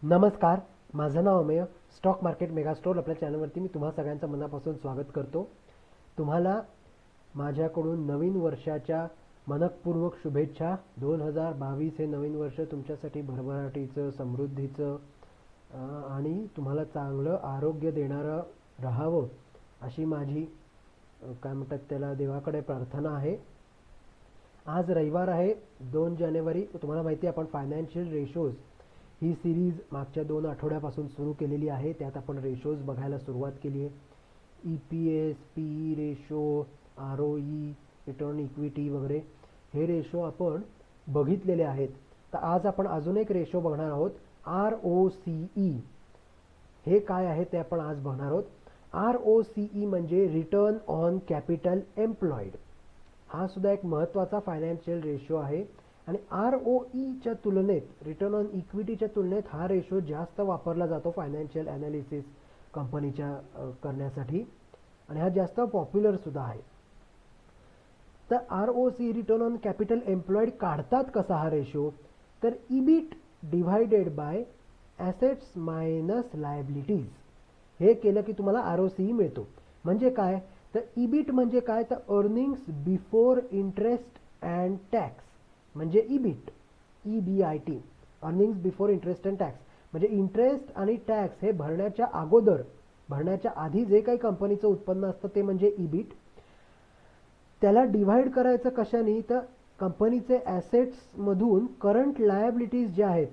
नमस्कार, माझं नाव Amey. Stock market मेगास्टोर आपल्या चॅनलवरती मी तुम्हा सगळ्यांचं मनापासून स्वागत करतो. तुम्हाला माझ्याकडून नवीन वर्षाच्या मनःपूर्वक शुभेच्छा. 2022 हे नवीन वर्ष तुमच्यासाठी भरभराटीचं, समृद्धीचं आणि तुम्हाला चांगलं आरोग्य देणारं राहावं अशी माझी काय म्हणतात त्याला देवाकडे प्रार्थना आहे. आज रविवार आहे 2 जानेवारी. तुम्हाला माहिती आहे आपण फायनान्शियल रेशोज ही सिरीज मागच्या 2 आठवड्यापासून सुरू केलेली आहे. त्यात आपण रेशोज बघायला सुरुवात केली आहे. EPS, PE ratio, ROE, return equity वगैरे हे रेशो आपण बघितलेले आहेत. तर आज आपण अजून एक रेशो बघणार आहोत, ROCE. हे काय आहे ते आपण आज बघणार आहोत. ROCE म्हणजे रिटर्न ऑन कॅपिटल एम्प्लॉईड. हा सुद्धा एक महत्त्वाचा फायनान्शियल रेशो आहे आणि ROEच्या तुलनेत, रिटर्न ऑन इक्विटीच्या तुलनेत हा रेशो जास्त वापरला जातो फायनान्शियल ॲनालिसिस कंपनीच्या करण्यासाठी आणि हा जास्त पॉप्युलर सुद्धा आहे. तर ROCE return on capital employed काढतात कसा हा रेशो, तर EBIT divided by assets minus liabilities. हे केलं की तुम्हाला ROCE मिळतो. म्हणजे काय, तर EBIT म्हणजे काय, तर earnings before interest and tax म्हणजे EBIT, EBIT, earnings before interest and tax. म्हणजे इंटरेस्ट आणि टॅक्स हे भरण्याच्या अगोदर, भरण्याच्या आधी जे काही कंपनीचं उत्पन्न असतं ते म्हणजे EBIT. त्याला डिव्हाइड करायचं कशाने, तर कंपनीचे ॲसेट्समधून करंट लायबिलिटीज ज्या आहेत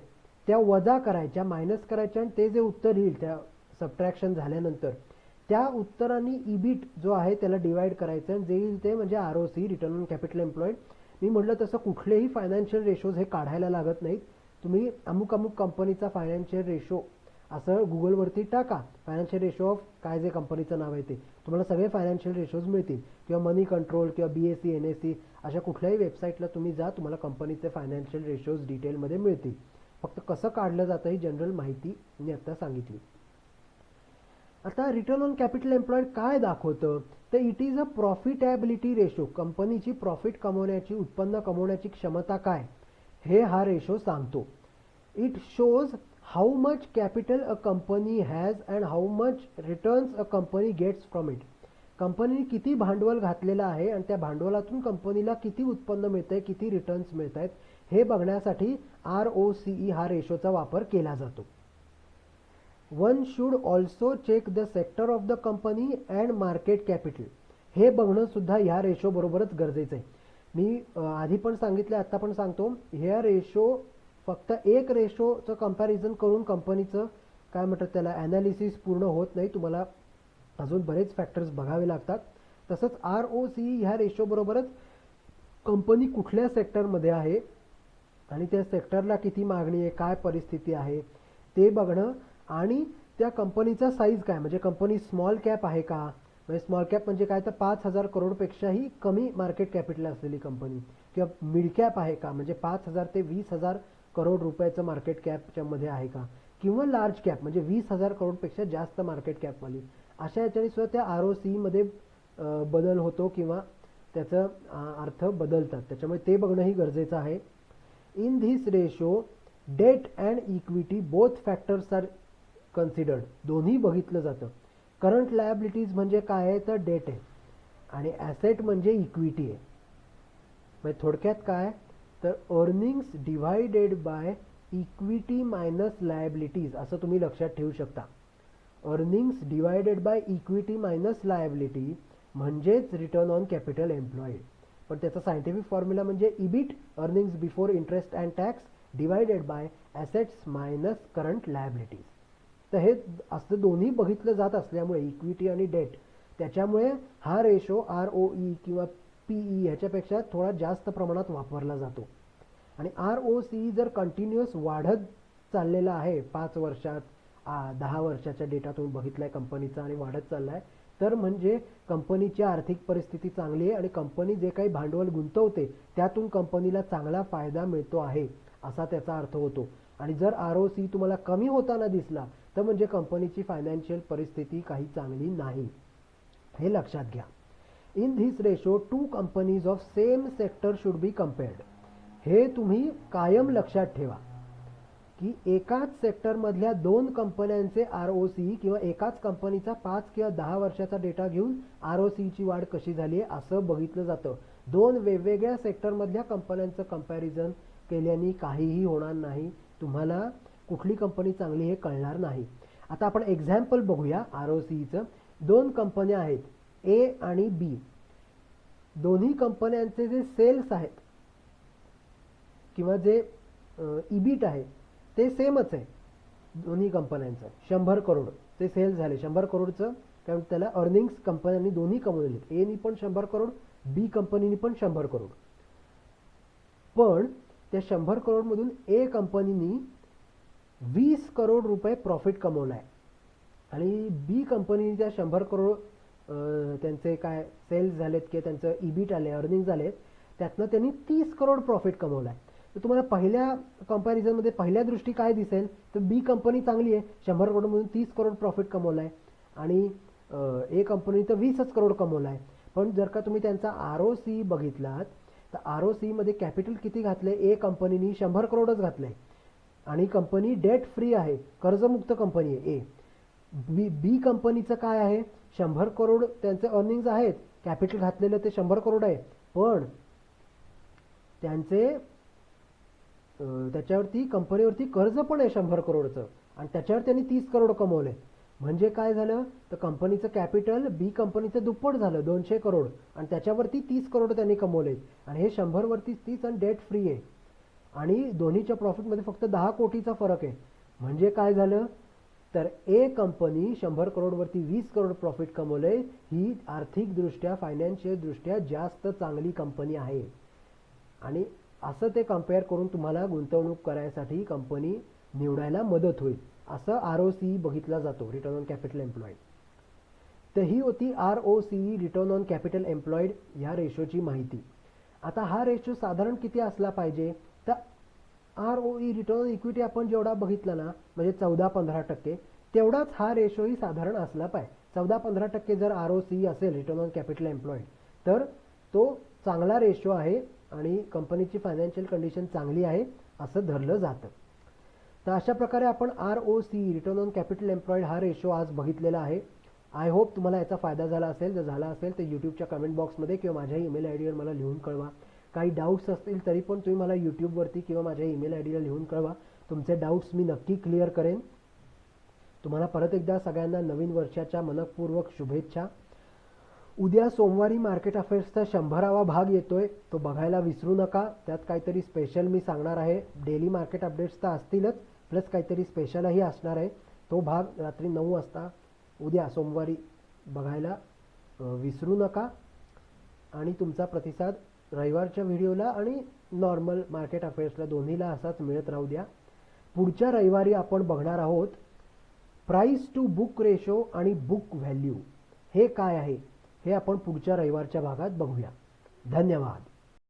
त्या वजा करायच्या, मायनस करायच्या आणि ते जे उत्तर येईल त्या सबट्रॅक्शन झाल्यानंतर त्या उत्तरांनी EBIT जो आहे त्याला डिवाइड करायचं आणि जे येईल ते म्हणजे ROCE, return on capital employed. मी म्हटलं तसं कुठलेही फायनान्शियल रेशोज हे काढायला लागत नाहीत. तुम्ही अमुक अमुक कंपनीचा फायनान्शियल रेशो असं गुगलवरती टाका, फायनान्शियल रेशो ऑफ काय जे कंपनीचं नाव आहे ते, तुम्हाला सगळे फायनान्शियल रेशोज मिळतील. किंवा मनी कंट्रोल किंवा BSE, NSE अशा कुठल्याही वेबसाईटला तुम्ही जा, तुम्हाला कंपनीचे फायनान्शियल रेशोज डिटेलमध्ये मिळतील. फक्त कसं काढलं जातं ही जनरल माहिती मी आता सांगितली. आता रिटर्न ऑन कॅपिटल एम्प्लॉईड काय दाखवतं, तर it is a profitability ratio. कंपनीची प्रॉफिट कमवण्याची, उत्पन्न कमवण्याची क्षमता काय हे हा रेशो सांगतो. It shows how much capital a company has and how much returns a company gets from it. कंपनीने किती भांडवल घातलेलं आहे आणि त्या भांडवलातून कंपनीला किती उत्पन्न मिळतं आहे, किती रिटर्न्स मिळत आहेत हे बघण्यासाठी ROCE हा रेशोचा वापर केला जातो. One should also check the sector of the company and market capital. हे बघणं सुद्धा ह्या रेशो बरोबरच गरजेचं आहे. मी आधी पण सांगितलं, आत्ता पण सांगतो, ह्या रेशो फक्त एक रेशोचं कंपॅरिझन करून कंपनीचं काय म्हणतात त्याला ॲनालिसिस पूर्ण होत नाही. तुम्हाला अजून बरेच फॅक्टर्स बघावे लागतात. तसंच ROCE ह्या रेशो बरोबरच कंपनी कुठल्या सेक्टरमध्ये आहे आणि त्या सेक्टरला किती मागणी आहे, काय परिस्थिती आहे ते बघणं आणि त्या कंपनीचा साईज काय, म्हणजे कंपनी स्मॉल कॅप आहे का, म्हणजे स्मॉल कॅप म्हणजे काय, तर 5,000 करोडपेक्षाही कमी मार्केट कॅपिटल असलेली कंपनी, किंवा मिड कॅप आहे का, म्हणजे 5,000 ते 20,000 करोड रुपयाचं मार्केट कॅपच्या मध्ये आहे का, किंवा लार्ज कॅप म्हणजे 20,000 करोडपेक्षा जास्त मार्केट कॅपवाली. अशा याच्याने सुद्धा त्या ROCE मध्ये बदल होतो किंवा त्याचं अर्थ बदलतात. त्याच्यामुळे ते बघणंही गरजेचं आहे. In this ratio debt and equity both factors are considered. दोन्ही बघितलं जातं. करंट लायबिलिटीज म्हणजे काय आहे, तर डेट आहे आणि ॲसेट म्हणजे इक्विटी आहे. म्हणजे थोडक्यात काय, तर earnings divided by equity minus liabilities असं तुम्ही लक्षात ठेवू शकता. Earnings divided by equity minus liability म्हणजेच रिटर्न ऑन कॅपिटल एम्प्लॉईड. पण त्याचा सायंटिफिक फॉर्म्युला म्हणजे EBIT, earnings before interest and tax, divided by assets minus current liabilities. तर हे असं दोन्ही बघितलं जात असल्यामुळे इक्विटी आणि डेट, त्याच्यामुळे हा रेशो ROE किंवा PE ह्याच्यापेक्षा थोडा जास्त प्रमाणात वापरला जातो. आणि ROCE जर कंटिन्युअस वाढत चाललेला आहे 5 वर्षात, 10 वर्षाच्या डेटा तुम्ही बघितलाय कंपनीचा आणि वाढत चाललाय, तर म्हणजे कंपनीची आर्थिक परिस्थिती चांगली आहे आणि कंपनी जे काही भांडवल गुंतवते त्यातून कंपनीला चांगला फायदा मिळतो आहे असा त्याचा अर्थ होतो. आणि जर ROCE तुम्हाला कमी होताना दिसला तर म्हणजे कंपनीची फायनान्शियल परिस्थिती काही चांगली नाही, हे लक्षात घ्या. In this ratio 2 companies of same sector should be compared. हे तुम्ही कायम लक्षात ठेवा. की एकाच सेक्टरमधल्या 2 कंपन्यांचे ROC किंवा एकाच कंपनीचा 5 किंवा 10 वर्षाचा डेटा घेऊन ROCची वाढ कशी झाली आहे असं बघितलं जातं. 2 वेगवेगळ्या सेक्टरमधल्या कंपन्यांचं कंपॅरिझन केल्याने काहीही होणार नाही. तुम्हाला कुठली कंपनी चांगली हे कळणार नाही. आता आपण एक्झाम्पल बघूया ROCचं. 2 कंपन्या आहेत A आणि B. दोन्ही कंपन्यांचे जे सेल्स आहेत किंवा जे EBIT आहे ते सेमच आहे दोन्ही कंपन्यांचं. 100 करोड ते सेल्स झाले. 100 करोडचं काय म्हणतात त्याला अर्निंग्स कंपन्यांनी दोन्ही कमवलेले. Aनी पण 100 करोड, B कंपनीनी पण 100 करोड. पण त्या 100 करोडमधून A कंपनीनी 20 करोड रुपये प्रॉफिट कमवला आहे आणि B कंपनीने त्या 100 करोड त्यांचे काय सेल्स झालेत किंवा त्यांचं EBIT आले, अर्निंग झालेत, त्यातनं त्यांनी 30 करोड प्रॉफिट कमवला आहे. तर तुम्हाला पहिल्या कंपॅरिझनमध्ये पहिल्या दृष्टी काय दिसेल तर B कंपनी चांगली आहे, 100 करोडमधून 30 करोड प्रॉफिट कमवला आहे आणि A कंपनी तर 20च करोड कमवला आहे. पण जर का तुम्ही त्यांचा ROC बघितलात तर ROC मध्ये कॅपिटल किती घातले? A कंपनीनी 100 करोडच घातले आणि कंपनी डेट फ्री आहे, कर्जमुक्त कंपनी आहे. B कंपनीचं काय आहे? 100 करोड त्यांचे अर्निंग्ज आहेत, कॅपिटल घातलेलं ते 100 करोड आहे, पण त्यांचे त्याच्यावरती कंपनीवरती कर्ज पण आहे 100 करोडचं आणि त्याच्यावर त्यांनी 30 करोड कमवले. म्हणजे काय झालं तर कंपनीचं कॅपिटल B कंपनीचं दुप्पट झालं 200 करोड आणि त्याच्यावरती 30 करोड त्यांनी कमवले आणि हे 100 वरती 30 आणि डेट फ्री आहे आणि दोन्हीच्या प्रॉफिटमध्ये फक्त 10 कोटीचा फरक आहे. म्हणजे काय झालं तर A कंपनी 100 करोडवरती 20 करोड प्रॉफिट कमवले. ही आर्थिकदृष्ट्या फायनान्शियल दृष्ट्या जास्त चांगली कंपनी आहे आणि असं ते कम्पेअर करून तुम्हाला गुंतवणूक करायसाठी कंपनी निवडायला मदत होईल. असं ROC बघितला जातो, रिटर्न ऑन कॅपिटल एम्प्लॉईड. तर ही होती ROC, return on capital employed ह्या रेशोची माहिती. आता हा रेशो साधारण किती असला पाहिजे तर ROE, रिटर्न ऑन इक्विटी आपण जेवढा बघितला ना म्हणजे 14-15%, तेवढाच हा रेशोही साधारण असला पाहिजे. 14-15% जर ROC असेल, रिटर्न ऑन कॅपिटल एम्प्लॉईड, तर तो चांगला रेशो आहे आणि कंपनीची फायनान्शियल कंडिशन चांगली आहे असं धरलं जातं. तर अशा प्रकारे आपण ROC, return on capital employed हा रेशो आज बघितलेला आहे. आय होप तुम्हाला याचा फायदा झाला असेल. जर झाला असेल तर यूट्यूबच्या कमेंट बॉक्समध्ये किंवा माझ्या ईमेल आयडीवर मला लिहून कळवा. काही डाऊट्स असतील तरी पण तुम्ही मला यूट्यूबवरती किंवा माझ्या ईमेल आयडीला लिहून कळवा. तुमचे डाऊट्स मी नक्की क्लिअर करेन. तुम्हाला परत एकदा सगळ्यांना नवीन वर्षाच्या मनपूर्वक शुभेच्छा. उद्या सोमवारी मार्केट अफेअर्सचा 100वा भाग येतोय, तो बघायला विसरू नका. त्यात काहीतरी स्पेशल मी सांगणार आहे. डेली मार्केट अपडेट्स तर असतीलच, प्लस काहीतरी स्पेशलही असणार आहे. तो भाग रात्री 9 वाजता उद्या सोमवारी बघायला विसरू नका. आणि तुमचा प्रतिसाद रविवारच्या व्हिडिओला आणि नॉर्मल मार्केट अफेअर्सला दोन्हीला असाच मिळत राहू द्या. पुढच्या रविवारी आपण बघणार आहोत प्राइस टू बुक रेशो आणि बुक व्हॅल्यू हे काय आहे हे आपण पुढच्या रविवारच्या भागात बघूया. धन्यवाद.